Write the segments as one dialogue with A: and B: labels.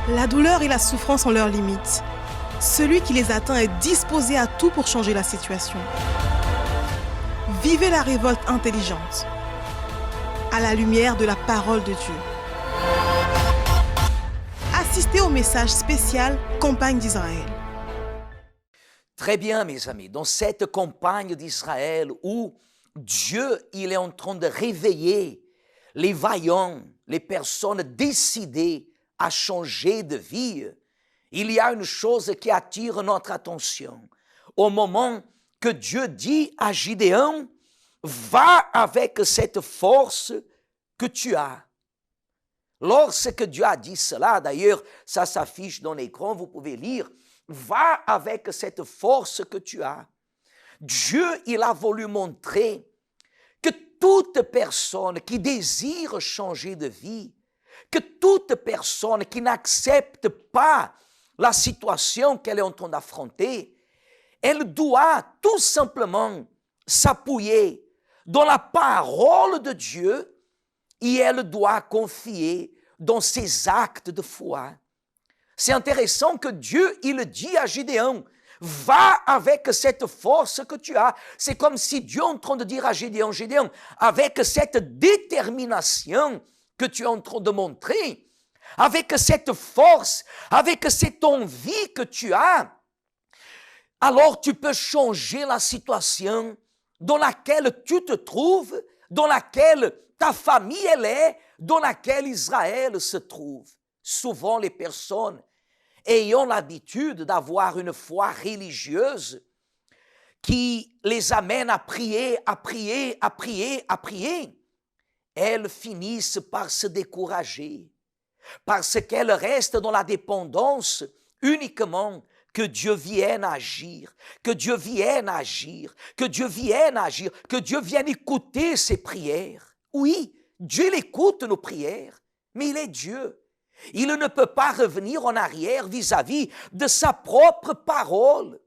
A: La douleur et la souffrance ont leurs limites. Celui qui les atteint est disposé à tout pour changer la situation. Vivez la révolte intelligente, à la lumière de la parole de Dieu. Assistez au message spécial Campagne d'Israël.
B: Très bien, mes amis, dans cette campagne d'Israël où Dieu, il est en train de réveiller les vaillants, les personnes décidées à changer de vie, il y a une chose qui attire notre attention. Au moment que Dieu dit à Gideon, va avec cette force que tu as. Lorsque Dieu a dit cela, d'ailleurs, ça s'affiche dans l'écran, vous pouvez lire, va avec cette force que tu as. Dieu, il a voulu montrer que toute personne qui désire changer de vie, que toute personne qui n'accepte pas la situation qu'elle est en train d'affronter, elle doit tout simplement s'appuyer dans la parole de Dieu et elle doit confier dans ses actes de foi. C'est intéressant que Dieu, il dit à Gideon, va avec cette force que tu as. C'est comme si Dieu est en train de dire à Gideon, Gideon, avec cette détermination que tu es en train de montrer, avec cette force, avec cette envie que tu as, alors tu peux changer la situation dans laquelle tu te trouves, dans laquelle ta famille elle est, dans laquelle Israël se trouve. Souvent les personnes ayant l'habitude d'avoir une foi religieuse qui les amène à prier, à prier, à prier, à prier, elles finissent par se décourager parce qu'elles restent dans la dépendance uniquement que Dieu vienne agir, que Dieu vienne agir, que Dieu vienne agir, que Dieu vienne écouter ses prières. Oui, Dieu écoute nos prières, mais il est Dieu. Il ne peut pas revenir en arrière vis-à-vis de sa propre parole.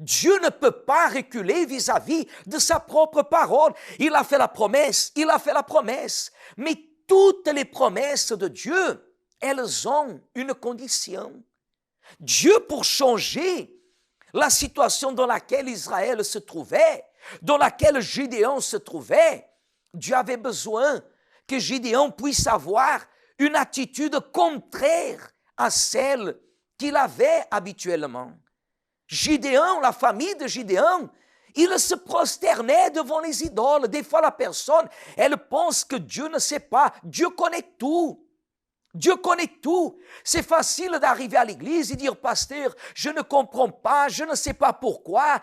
B: Dieu ne peut pas reculer vis-à-vis de sa propre parole. Il a fait la promesse, il a fait la promesse. Mais toutes les promesses de Dieu, elles ont une condition. Dieu, pour changer la situation dans laquelle Israël se trouvait, dans laquelle Gideon se trouvait, Dieu avait besoin que Gideon puisse avoir une attitude contraire à celle qu'il avait habituellement. Gideon, la famille de Gideon, il se prosternait devant les idoles. Des fois, la personne, elle pense que Dieu ne sait pas. Dieu connaît tout. Dieu connaît tout. C'est facile d'arriver à l'église et dire, pasteur, je ne comprends pas, je ne sais pas pourquoi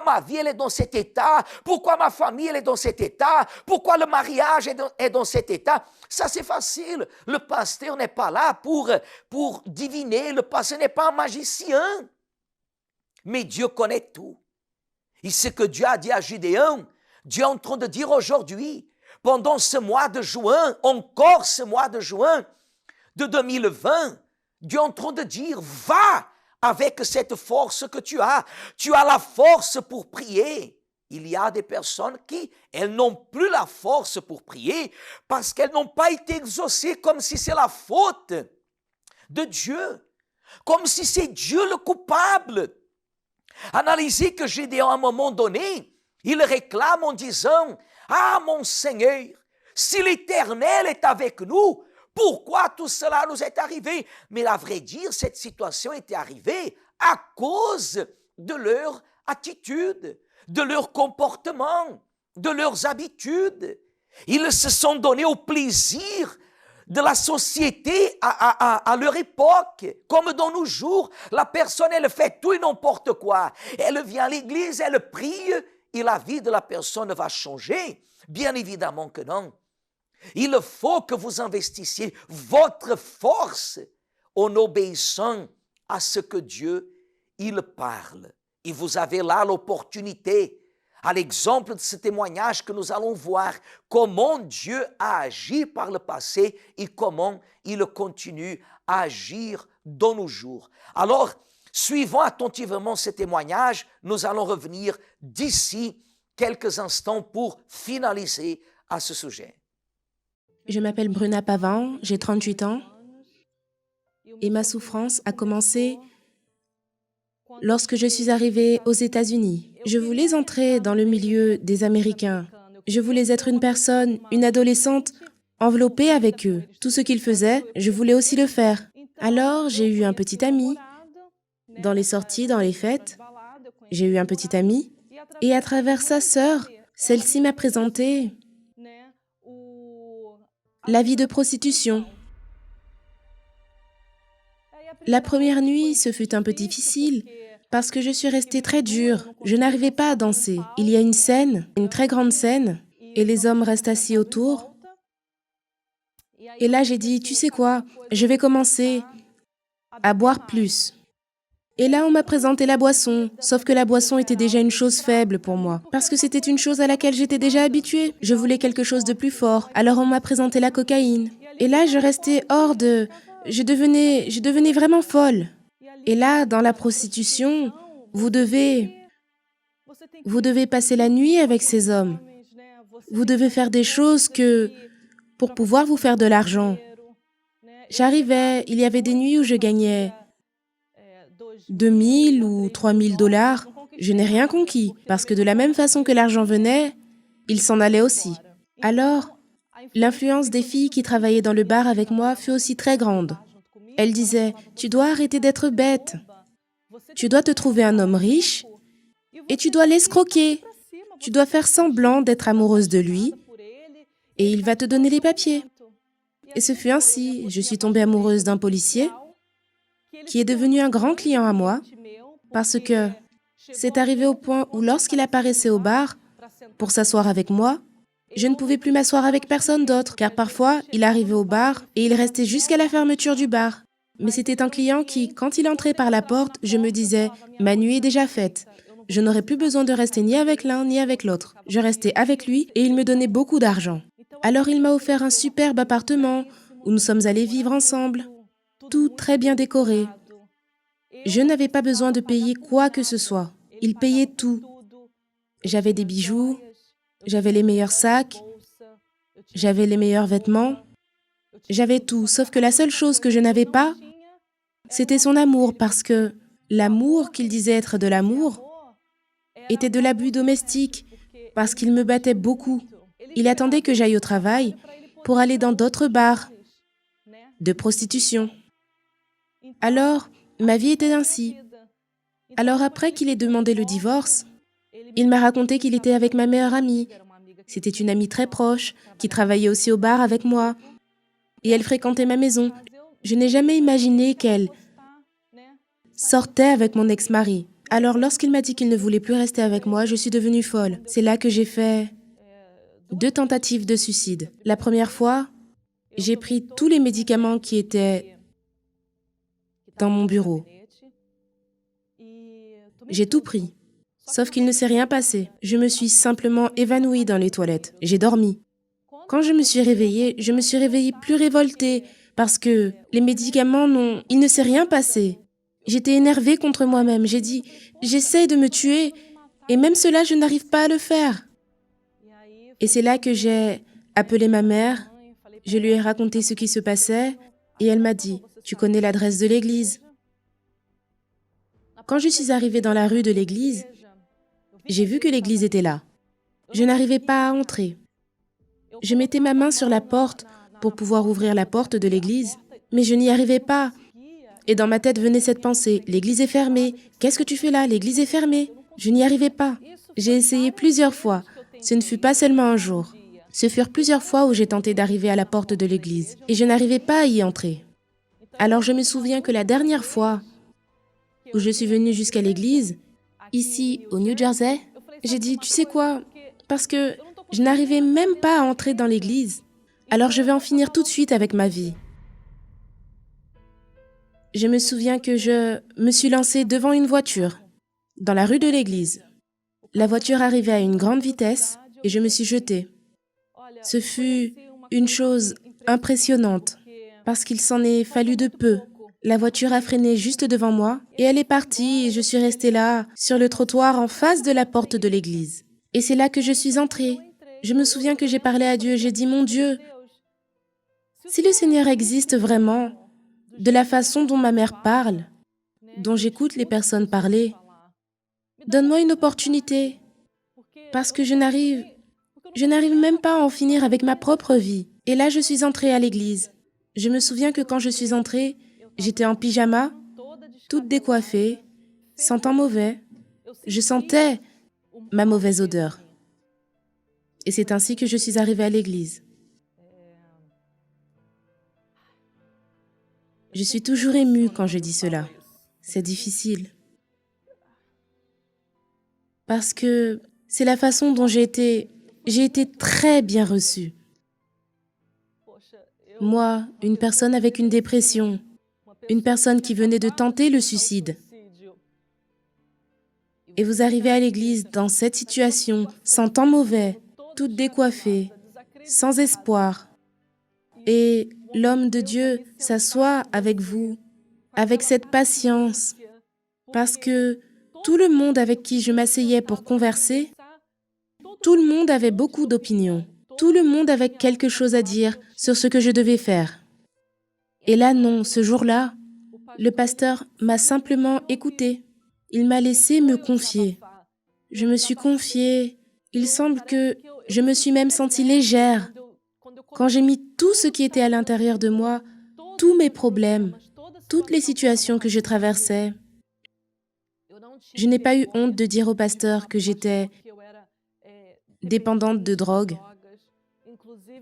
B: ma vie elle est dans cet état, pourquoi ma famille elle est dans cet état, pourquoi le mariage est dans cet état. Ça c'est facile. Le pasteur n'est pas là pour diviner, le pasteur n'est pas un magicien. Mais Dieu connaît tout. Et ce que Dieu a dit à Gideon, Dieu est en train de dire aujourd'hui, pendant ce mois de juin, encore ce mois de juin de 2020, Dieu est en train de dire, va avec cette force que tu as. Tu as la force pour prier. Il y a des personnes qui, elles n'ont plus la force pour prier parce qu'elles n'ont pas été exaucées, comme si c'est la faute de Dieu, comme si c'est Dieu le coupable. Analysez que Gédéon, à un moment donné, il réclame en disant, « Ah, mon Seigneur, si l'Éternel est avec nous, pourquoi tout cela nous est arrivé ?» Mais à vrai dire, cette situation était arrivée à cause de leur attitude, de leur comportement, de leurs habitudes. Ils se sont donnés au plaisir de la société à leur époque. Comme dans nos jours, la personne, elle fait tout et n'importe quoi. Elle vient à l'église, elle prie et la vie de la personne va changer. Bien évidemment que non. Il faut que vous investissiez votre force en obéissant à ce que Dieu, il parle. Et vous avez là l'opportunité, à l'exemple de ce témoignage que nous allons voir, comment Dieu a agi par le passé et comment il continue à agir dans nos jours. Alors, suivons attentivement ce témoignage. Nous allons revenir d'ici quelques instants pour finaliser à ce sujet.
C: Je m'appelle Bruna Pavant, j'ai 38 ans. Et ma souffrance a commencé lorsque je suis arrivée aux États-Unis. Je voulais entrer dans le milieu des Américains. Je voulais être une personne, une adolescente, enveloppée avec eux. Tout ce qu'ils faisaient, je voulais aussi le faire. Alors, j'ai eu un petit ami. Dans les sorties, dans les fêtes, j'ai eu un petit ami. Et à travers sa sœur, celle-ci m'a présenté la vie de prostitution. La première nuit, ce fut un peu difficile parce que je suis restée très dure. Je n'arrivais pas à danser. Il y a une scène, une très grande scène, et les hommes restent assis autour. Et là, j'ai dit, tu sais quoi, je vais commencer à boire plus. Et là, on m'a présenté la boisson, sauf que la boisson était déjà une chose faible pour moi, parce que c'était une chose à laquelle j'étais déjà habituée. Je voulais quelque chose de plus fort, alors on m'a présenté la cocaïne. Et là, je restais hors de... Je devenais vraiment folle. Et là, dans la prostitution, vous devez passer la nuit avec ces hommes. Vous devez faire des choses pour pouvoir vous faire de l'argent. J'arrivais, il y avait des nuits où je gagnais 2000 ou 3000 dollars. Je n'ai rien conquis, parce que de la même façon que l'argent venait, il s'en allait aussi. Alors, l'influence des filles qui travaillaient dans le bar avec moi fut aussi très grande. Elles disaient, « Tu dois arrêter d'être bête. Tu dois te trouver un homme riche et tu dois l'escroquer. Tu dois faire semblant d'être amoureuse de lui et il va te donner les papiers. » Et ce fut ainsi. Je suis tombée amoureuse d'un policier qui est devenu un grand client à moi parce que c'est arrivé au point où lorsqu'il apparaissait au bar pour s'asseoir avec moi, je ne pouvais plus m'asseoir avec personne d'autre, car parfois, il arrivait au bar et il restait jusqu'à la fermeture du bar. Mais c'était un client qui, quand il entrait par la porte, je me disais, ma nuit est déjà faite. Je n'aurais plus besoin de rester ni avec l'un ni avec l'autre. Je restais avec lui et il me donnait beaucoup d'argent. Alors il m'a offert un superbe appartement où nous sommes allés vivre ensemble. Tout très bien décoré. Je n'avais pas besoin de payer quoi que ce soit. Il payait tout. J'avais des bijoux, j'avais les meilleurs sacs, j'avais les meilleurs vêtements, j'avais tout, sauf que la seule chose que je n'avais pas, c'était son amour, parce que l'amour qu'il disait être de l'amour était de l'abus domestique, parce qu'il me battait beaucoup. Il attendait que j'aille au travail pour aller dans d'autres bars de prostitution. Alors, ma vie était ainsi. Alors après qu'il ait demandé le divorce, il m'a raconté qu'il était avec ma meilleure amie. C'était une amie très proche, qui travaillait aussi au bar avec moi. Et elle fréquentait ma maison. Je n'ai jamais imaginé qu'elle sortait avec mon ex-mari. Alors, lorsqu'il m'a dit qu'il ne voulait plus rester avec moi, je suis devenue folle. C'est là que j'ai fait 2 tentatives de suicide. La première fois, j'ai pris tous les médicaments qui étaient dans mon bureau. J'ai tout pris. Sauf qu'il ne s'est rien passé. Je me suis simplement évanouie dans les toilettes. J'ai dormi. Quand je me suis réveillée plus révoltée parce que les médicaments il ne s'est rien passé. J'étais énervée contre moi-même. J'ai dit, j'essaie de me tuer et même cela, je n'arrive pas à le faire. Et c'est là que j'ai appelé ma mère. Je lui ai raconté ce qui se passait et elle m'a dit, tu connais l'adresse de l'église. Quand je suis arrivée dans la rue de l'église, j'ai vu que l'église était là. Je n'arrivais pas à entrer. Je mettais ma main sur la porte pour pouvoir ouvrir la porte de l'église, mais je n'y arrivais pas. Et dans ma tête venait cette pensée, l'église est fermée. Qu'est-ce que tu fais là? L'église est fermée. Je n'y arrivais pas. J'ai essayé plusieurs fois. Ce ne fut pas seulement un jour. Ce furent plusieurs fois où j'ai tenté d'arriver à la porte de l'église et je n'arrivais pas à y entrer. Alors je me souviens que la dernière fois où je suis venue jusqu'à l'église, ici au New Jersey, j'ai dit, tu sais quoi, parce que je n'arrivais même pas à entrer dans l'église, alors je vais en finir tout de suite avec ma vie. Je me souviens que je me suis lancée devant une voiture, dans la rue de l'église. La voiture arrivait à une grande vitesse et je me suis jetée. Ce fut une chose impressionnante, parce qu'il s'en est fallu de peu. La voiture a freiné juste devant moi et elle est partie et je suis restée là, sur le trottoir en face de la porte de l'église. Et c'est là que je suis entrée. Je me souviens que j'ai parlé à Dieu, j'ai dit, mon Dieu, si le Seigneur existe vraiment, de la façon dont ma mère parle, dont j'écoute les personnes parler. Donne-moi une opportunité, parce que je n'arrive même pas à en finir avec ma propre vie. Et là, je suis entrée à l'église. Je me souviens que quand je suis entrée, j'étais en pyjama, toute décoiffée, sentant mauvais. Je sentais ma mauvaise odeur. Et c'est ainsi que je suis arrivée à l'église. Je suis toujours émue quand je dis cela. C'est difficile. Parce que c'est la façon dont j'ai été très bien reçue. Moi, une personne avec une dépression, une personne qui venait de tenter le suicide. Et vous arrivez à l'église dans cette situation, sentant mauvais, toute décoiffée, sans espoir. Et l'homme de Dieu s'assoit avec vous, avec cette patience, parce que tout le monde avec qui je m'asseyais pour converser, tout le monde avait beaucoup d'opinions. Tout le monde avait quelque chose à dire sur ce que je devais faire. Et là, non, ce jour-là, le pasteur m'a simplement écouté. Il m'a laissé me confier. Je me suis confiée. Il semble que je me suis même sentie légère. Quand j'ai mis tout ce qui était à l'intérieur de moi, tous mes problèmes, toutes les situations que je traversais, je n'ai pas eu honte de dire au pasteur que j'étais dépendante de drogue.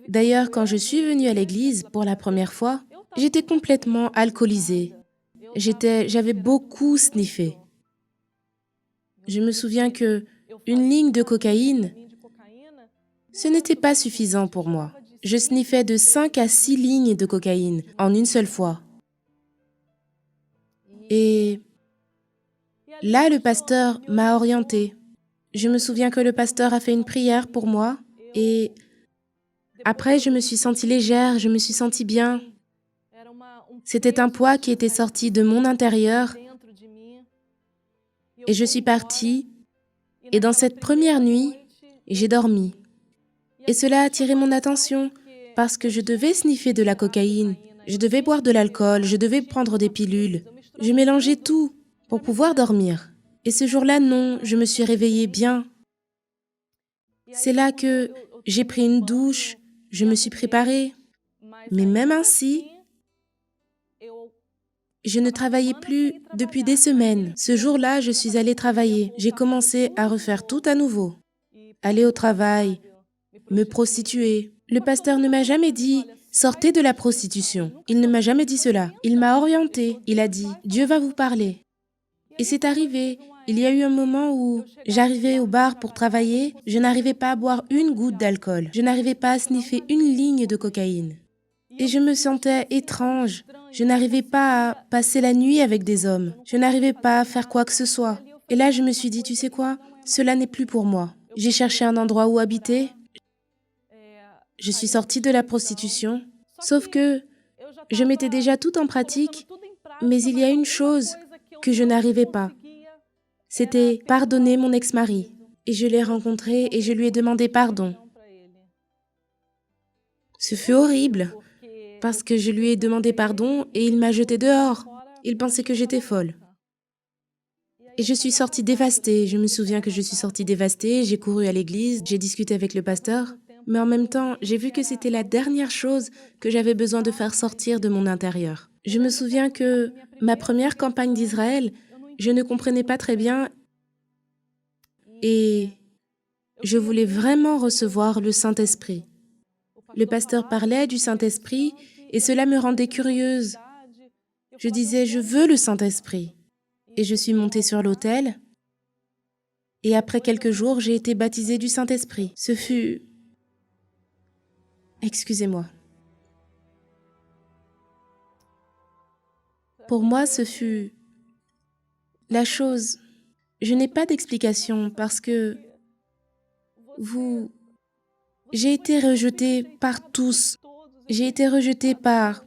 C: D'ailleurs, quand je suis venue à l'église pour la première fois, j'étais complètement alcoolisée. J'avais beaucoup sniffé. Je me souviens que une ligne de cocaïne, ce n'était pas suffisant pour moi. Je sniffais de 5 à 6 lignes de cocaïne en une seule fois. Et là, le pasteur m'a orientée. Je me souviens que le pasteur a fait une prière pour moi et après, je me suis sentie légère, je me suis sentie bien. C'était un poids qui était sorti de mon intérieur et je suis partie. Et dans cette première nuit, j'ai dormi. Et cela a attiré mon attention parce que je devais sniffer de la cocaïne, je devais boire de l'alcool, je devais prendre des pilules. Je mélangeais tout pour pouvoir dormir. Et ce jour-là, non, je me suis réveillée bien. C'est là que j'ai pris une douche, je me suis préparée. Mais même ainsi, je ne travaillais plus depuis des semaines. Ce jour-là, je suis allée travailler. J'ai commencé à refaire tout à nouveau. Aller au travail, me prostituer. Le pasteur ne m'a jamais dit « sortez de la prostitution ». Il ne m'a jamais dit cela. Il m'a orientée. Il a dit « Dieu va vous parler ». Et c'est arrivé. Il y a eu un moment où j'arrivais au bar pour travailler, je n'arrivais pas à boire une goutte d'alcool. Je n'arrivais pas à sniffer une ligne de cocaïne. Et je me sentais étrange. Je n'arrivais pas à passer la nuit avec des hommes. Je n'arrivais pas à faire quoi que ce soit. Et là, je me suis dit, tu sais quoi, cela n'est plus pour moi. J'ai cherché un endroit où habiter. Je suis sortie de la prostitution. Sauf que je mettais déjà tout en pratique, mais il y a une chose que je n'arrivais pas. C'était pardonner mon ex-mari. Et je l'ai rencontré et je lui ai demandé pardon. Ce fut horrible, parce que je lui ai demandé pardon et il m'a jetée dehors. Il pensait que j'étais folle. Et je suis sortie dévastée. Je me souviens que je suis sortie dévastée, j'ai couru à l'église, j'ai discuté avec le pasteur. Mais en même temps, j'ai vu que c'était la dernière chose que j'avais besoin de faire sortir de mon intérieur. Je me souviens que ma première campagne d'Israël, je ne comprenais pas très bien et je voulais vraiment recevoir le Saint-Esprit. Le pasteur parlait du Saint-Esprit et cela me rendait curieuse. Je disais, je veux le Saint-Esprit. Et je suis montée sur l'autel et après quelques jours, j'ai été baptisée du Saint-Esprit. Ce fut... Excusez-moi. Pour moi, ce fut la chose. Je n'ai pas d'explication parce que j'ai été rejetée par tous. J'ai été rejetée par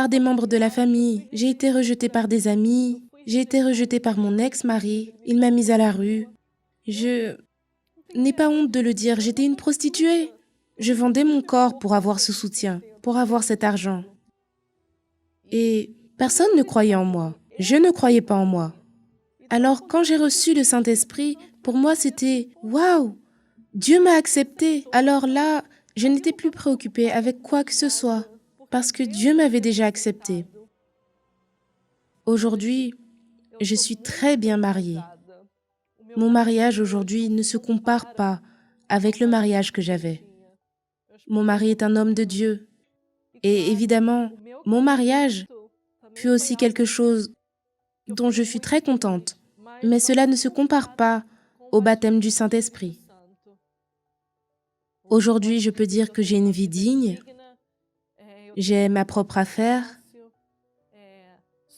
C: des membres de la famille. J'ai été rejetée par des amis. J'ai été rejetée par mon ex-mari. Il m'a mise à la rue. Je n'ai pas honte de le dire, j'étais une prostituée. Je vendais mon corps pour avoir ce soutien, pour avoir cet argent. Et personne ne croyait en moi. Je ne croyais pas en moi. Alors quand j'ai reçu le Saint-Esprit, pour moi c'était « Waouh! Dieu m'a accepté !» Alors là, je n'étais plus préoccupée avec quoi que ce soit, parce que Dieu m'avait déjà accepté. Aujourd'hui, je suis très bien mariée. Mon mariage aujourd'hui ne se compare pas avec le mariage que j'avais. Mon mari est un homme de Dieu. Et évidemment, mon mariage fut aussi quelque chose dont je fus très contente. Mais cela ne se compare pas au baptême du Saint-Esprit. Aujourd'hui, je peux dire que j'ai une vie digne, j'ai ma propre affaire,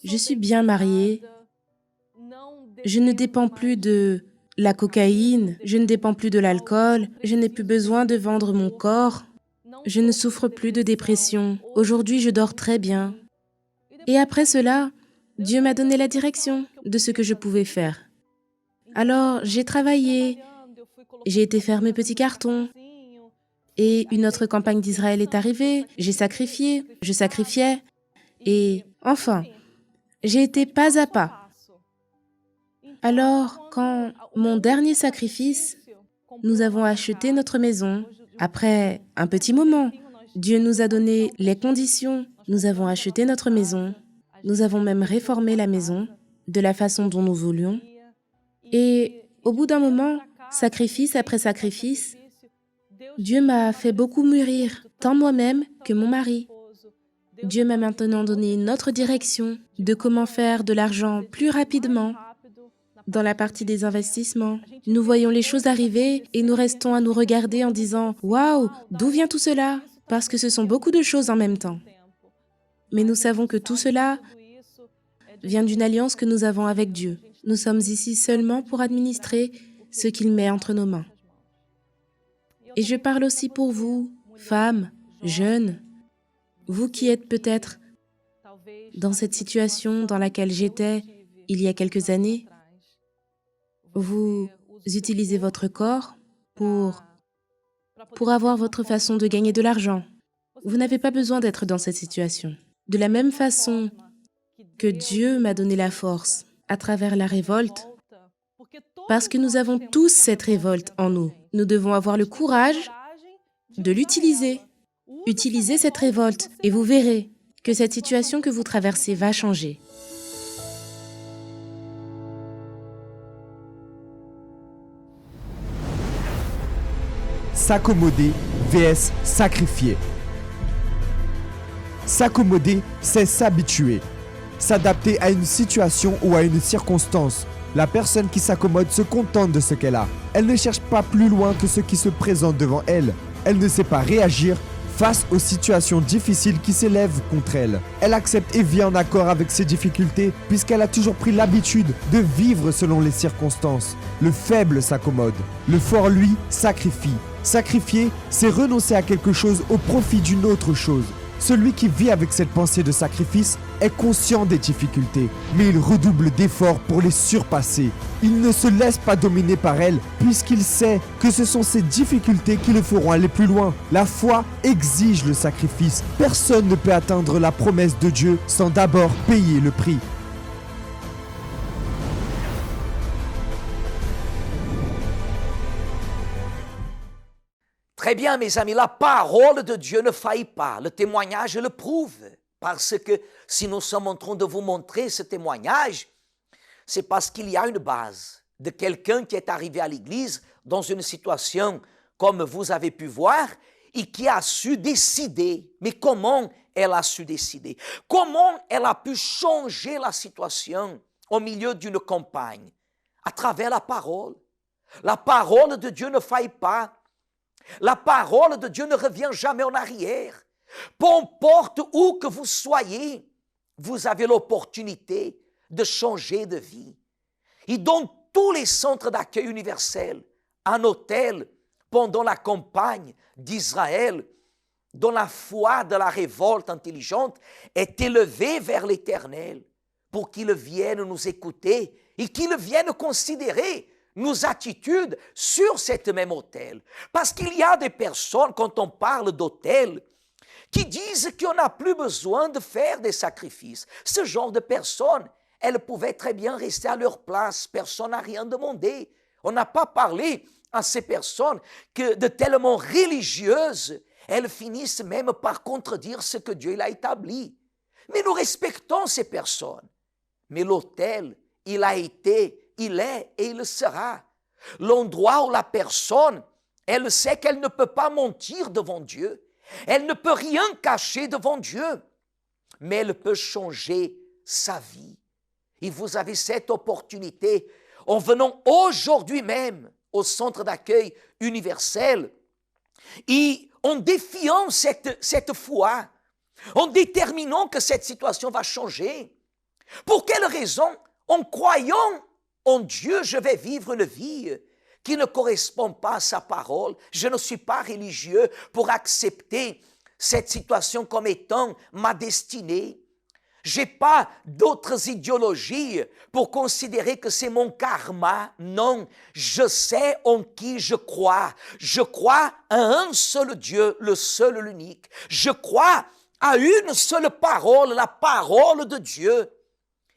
C: je suis bien mariée, je ne dépends plus de la cocaïne, je ne dépends plus de l'alcool, je n'ai plus besoin de vendre mon corps, je ne souffre plus de dépression. Aujourd'hui, je dors très bien. Et après cela, Dieu m'a donné la direction de ce que je pouvais faire. Alors, j'ai travaillé, j'ai été faire mes petits cartons. Et une autre campagne d'Israël est arrivée, j'ai sacrifié, je sacrifiais. Et enfin, j'ai été pas à pas. Alors, quand mon dernier sacrifice, nous avons acheté notre maison. Après un petit moment, Dieu nous a donné les conditions. Nous avons acheté notre maison. Nous avons même réformé la maison de la façon dont nous voulions. Et au bout d'un moment, sacrifice après sacrifice, Dieu m'a fait beaucoup mûrir, tant moi-même que mon mari. Dieu m'a maintenant donné une autre direction de comment faire de l'argent plus rapidement. Dans la partie des investissements, nous voyons les choses arriver et nous restons à nous regarder en disant « Waouh, d'où vient tout cela ?» Parce que ce sont beaucoup de choses en même temps. Mais nous savons que tout cela vient d'une alliance que nous avons avec Dieu. Nous sommes ici seulement pour administrer ce qu'il met entre nos mains. Et je parle aussi pour vous, femmes, jeunes, vous qui êtes peut-être dans cette situation dans laquelle j'étais il y a quelques années. Vous utilisez votre corps pour avoir votre façon de gagner de l'argent. Vous n'avez pas besoin d'être dans cette situation. De la même façon que Dieu m'a donné la force à travers la révolte, parce que nous avons tous cette révolte en nous. Nous devons avoir le courage de l'utiliser. Utilisez cette révolte et vous verrez que cette situation que vous traversez va changer.
D: S'accommoder vs sacrifier. S'accommoder, c'est s'habituer. S'adapter à une situation ou à une circonstance. La personne qui s'accommode se contente de ce qu'elle a. Elle ne cherche pas plus loin que ce qui se présente devant elle. Elle ne sait pas réagir face aux situations difficiles qui s'élèvent contre elle. Elle accepte et vit en accord avec ses difficultés puisqu'elle a toujours pris l'habitude de vivre selon les circonstances. Le faible s'accommode. Le fort, lui, sacrifie. Sacrifier, c'est renoncer à quelque chose au profit d'une autre chose. Celui qui vit avec cette pensée de sacrifice est conscient des difficultés, mais il redouble d'efforts pour les surpasser. Il ne se laisse pas dominer par elles, puisqu'il sait que ce sont ces difficultés qui le feront aller plus loin. La foi exige le sacrifice. Personne ne peut atteindre la promesse de Dieu sans d'abord payer le prix.
B: Très bien, mes amis, la parole de Dieu ne faillit pas. Le témoignage le prouve. Parce que si nous sommes en train de vous montrer ce témoignage, c'est parce qu'il y a une base de quelqu'un qui est arrivé à l'église dans une situation comme vous avez pu voir et qui a su décider. Mais comment elle a su décider? Comment elle a pu changer la situation au milieu d'une campagne? À travers la parole. La parole de Dieu ne faillit pas. La parole de Dieu ne revient jamais en arrière. Peu importe où que vous soyez, vous avez l'opportunité de changer de vie. Et dans tous les centres d'accueil universels, un hôtel, pendant la campagne d'Israël, dont la foi de la révolte intelligente est élevée vers l'Éternel pour qu'il vienne nous écouter et qu'il vienne considérer nos attitudes sur cet même autel. Parce qu'il y a des personnes, quand on parle d'autel, qui disent qu'on n'a plus besoin de faire des sacrifices. Ce genre de personnes, elles pouvaient très bien rester à leur place, personne n'a rien demandé. On n'a pas parlé à ces personnes que de tellement religieuses, elles finissent même par contredire ce que Dieu a établi. Mais nous respectons ces personnes. Mais l'autel, il a été, il est et il sera. L'endroit où la personne, elle sait qu'elle ne peut pas mentir devant Dieu. Elle ne peut rien cacher devant Dieu. Mais elle peut changer sa vie. Et vous avez cette opportunité en venant aujourd'hui même au centre d'accueil universel et en défiant cette foi, en déterminant que cette situation va changer. Pour quelle raison? En croyant en Dieu, je vais vivre une vie qui ne correspond pas à sa parole. Je ne suis pas religieux pour accepter cette situation comme étant ma destinée. Je n'ai pas d'autres idéologies pour considérer que c'est mon karma. Non, je sais en qui je crois. Je crois à un seul Dieu, le seul, l'unique. Je crois à une seule parole, la parole de Dieu.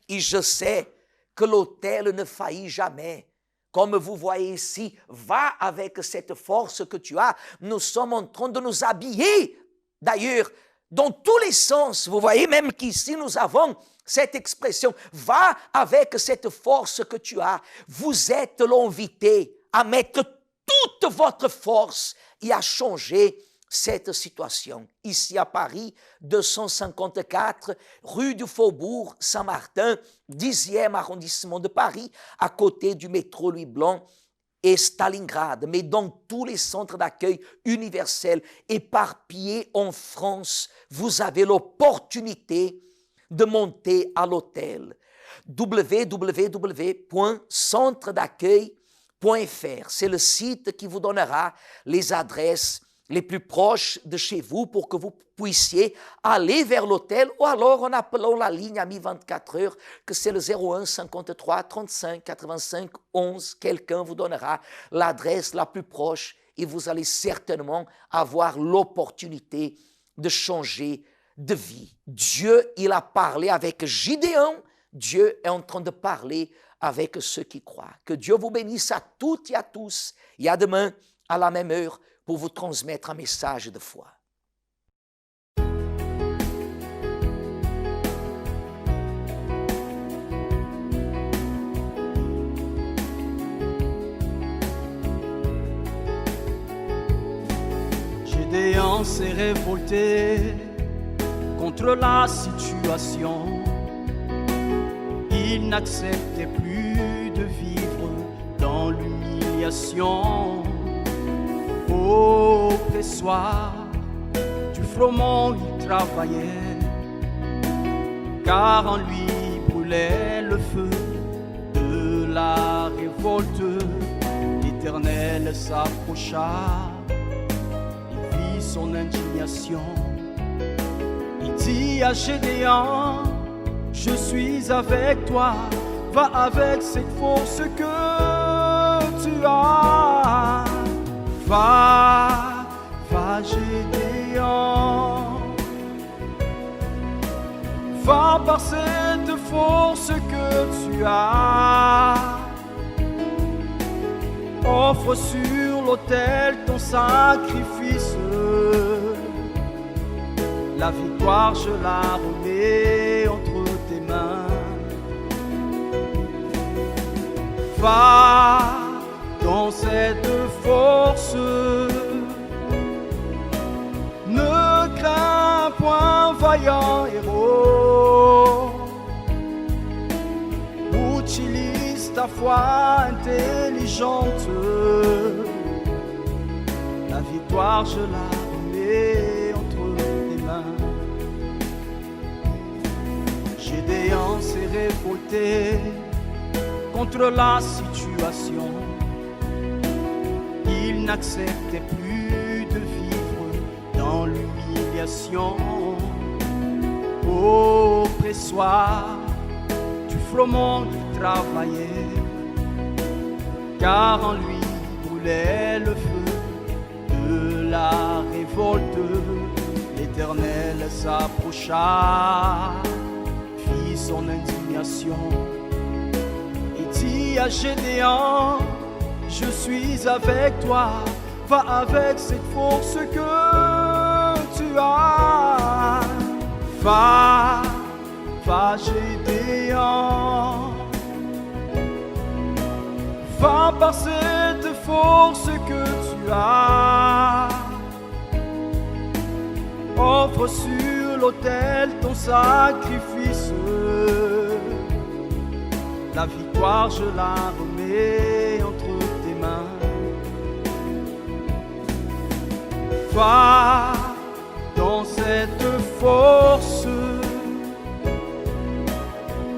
B: Et je sais que l'autel ne faillit jamais. Comme vous voyez ici, va avec cette force que tu as. Nous sommes en train de nous habiller. D'ailleurs, dans tous les sens, vous voyez même qu'ici nous avons cette expression, va avec cette force que tu as. Vous êtes l'invité à mettre toute votre force et à changer cette situation. Ici à Paris, 254, rue du Faubourg Saint-Martin, 10e arrondissement de Paris, à côté du métro Louis Blanc et Stalingrad, mais dans tous les centres d'accueil universels éparpillés en France, vous avez l'opportunité de monter à l'hôtel. www.centredaccueil.fr. C'est le site qui vous donnera les adresses les plus proches de chez vous pour que vous puissiez aller vers l'hôtel ou alors en appelant la ligne Amis 24 heures que c'est le 01 53 35 85 11. Quelqu'un vous donnera l'adresse la plus proche et vous allez certainement avoir l'opportunité de changer de vie. Dieu, il a parlé avec Gideon. Dieu est en train de parler avec ceux qui croient. Que Dieu vous bénisse à toutes et à tous. Et à demain, à la même heure, pour vous transmettre un message de foi.
E: Gédéon s'est révolté contre la situation. Il n'acceptait plus de vivre dans l'humiliation. Au pressoir du froment il travaillait, car en lui brûlait le feu de la révolte. L'Éternel s'approcha, il vit son indignation. Il dit à Gédéon, je suis avec toi, va avec cette force que tu as. Va Gédéon, va par cette force que tu as. Offre sur l'autel ton sacrifice. La victoire je la remets entre tes mains. Va dans cette force, ne crains point, vaillant héros. Utilise ta foi intelligente. La victoire, je la remets entre tes mains. Gédéon s'est révolté contre la situation. Il n'acceptait plus de vivre dans l'humiliation. Au pressoir du froment il travaillait, car en lui brûlait le feu de la révolte. l'Éternel s'approcha, fit son indignation et dit à Gédéon, je suis avec toi, va avec cette force que tu as. Va Gédéon, va par cette force que tu as. Offre sur l'autel ton sacrifice, la victoire je la remets entre tes mains. Va dans cette force,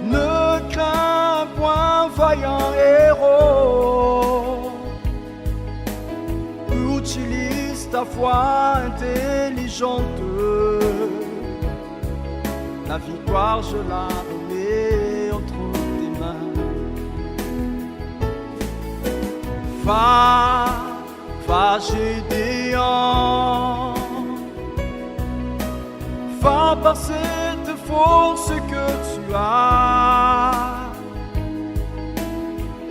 E: ne crains point, vaillant héros. Utilise ta foi intelligente, la victoire je la remets entre tes mains. Va Gédéon, va par cette force que tu as.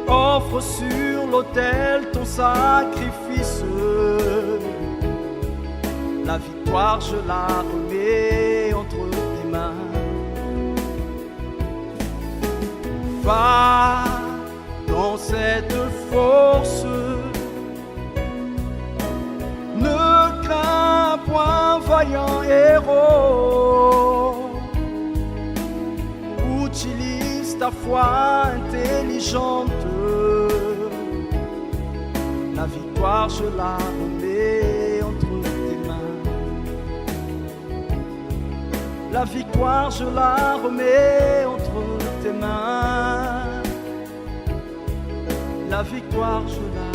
E: Offre sur l'autel ton sacrifice, la victoire je la remets entre tes mains. Va dans cette force, ne crains point, vaillant héros. Utilise ta foi intelligente, la victoire je la remets entre tes mains. La victoire je la remets entre tes mains. La victoire je la